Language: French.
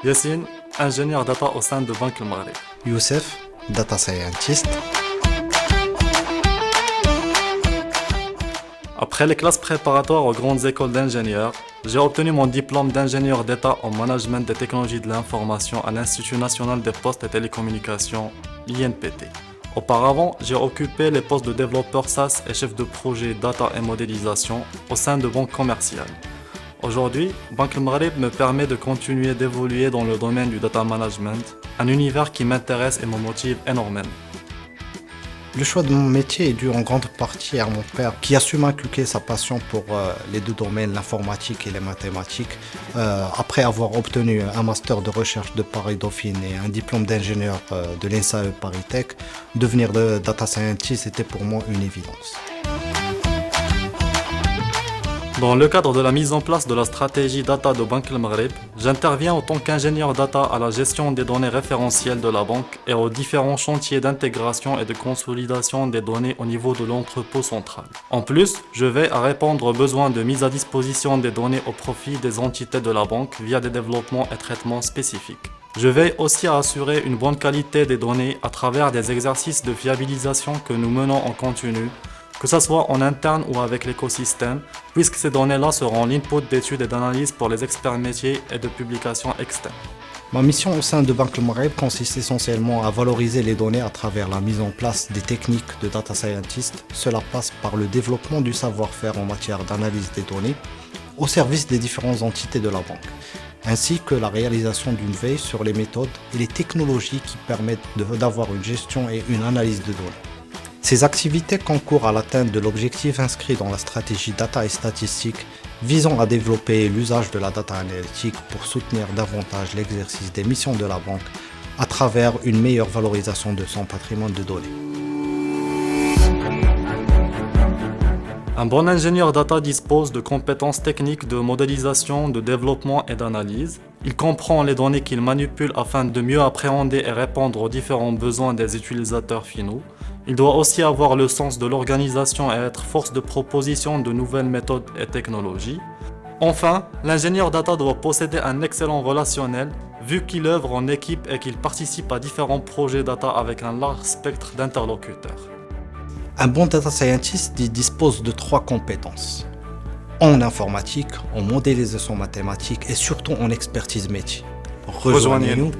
Yassine, ingénieur data au sein de Banque Le Maghreb. Youssef, data scientist. Après les classes préparatoires aux grandes écoles d'ingénieurs, j'ai obtenu mon diplôme d'ingénieur d'État en management des technologies de l'information à l'Institut national des postes et télécommunications, l'INPT. Auparavant, j'ai occupé les postes de développeur SaaS et chef de projet data et modélisation au sein de banques commerciales. Aujourd'hui, Banque Le Maghreb me permet de continuer d'évoluer dans le domaine du data management, un univers qui m'intéresse et me motive énormément. Le choix de mon métier est dû en grande partie à mon père qui a su m'inculquer sa passion pour les deux domaines, l'informatique et les mathématiques. Après avoir obtenu un master de recherche de Paris-Dauphine et un diplôme d'ingénieur de l'ENSAE Paris-Tech, devenir data scientist était pour moi une évidence. Dans le cadre de la mise en place de la stratégie data de Banque Le Maghreb, j'interviens en tant qu'ingénieur data à la gestion des données référentielles de la banque et aux différents chantiers d'intégration et de consolidation des données au niveau de l'entrepôt central. En plus, je vais à répondre aux besoins de mise à disposition des données au profit des entités de la banque via des développements et traitements spécifiques. Je veille aussi à assurer une bonne qualité des données à travers des exercices de fiabilisation que nous menons en continu, que ce soit en interne ou avec l'écosystème, puisque ces données-là seront l'input d'études et d'analyses pour les experts métiers et de publications externes. Ma mission au sein de Banque Le Maghreb consiste essentiellement à valoriser les données à travers la mise en place des techniques de data scientist. Cela passe par le développement du savoir-faire en matière d'analyse des données au service des différentes entités de la banque, ainsi que la réalisation d'une veille sur les méthodes et les technologies qui permettent d'avoir une gestion et une analyse de données. Ces activités concourent à l'atteinte de l'objectif inscrit dans la stratégie data et statistique visant à développer l'usage de la data analytique pour soutenir davantage l'exercice des missions de la banque à travers une meilleure valorisation de son patrimoine de données. Un bon ingénieur data dispose de compétences techniques de modélisation, de développement et d'analyse. Il comprend les données qu'il manipule afin de mieux appréhender et répondre aux différents besoins des utilisateurs finaux. Il doit aussi avoir le sens de l'organisation et être force de proposition de nouvelles méthodes et technologies. Enfin, l'ingénieur data doit posséder un excellent relationnel, vu qu'il œuvre en équipe et qu'il participe à différents projets data avec un large spectre d'interlocuteurs. Un bon data scientist dispose de 3 compétences. En informatique, en modélisation mathématique et surtout en expertise métier. Rejoignez-nous.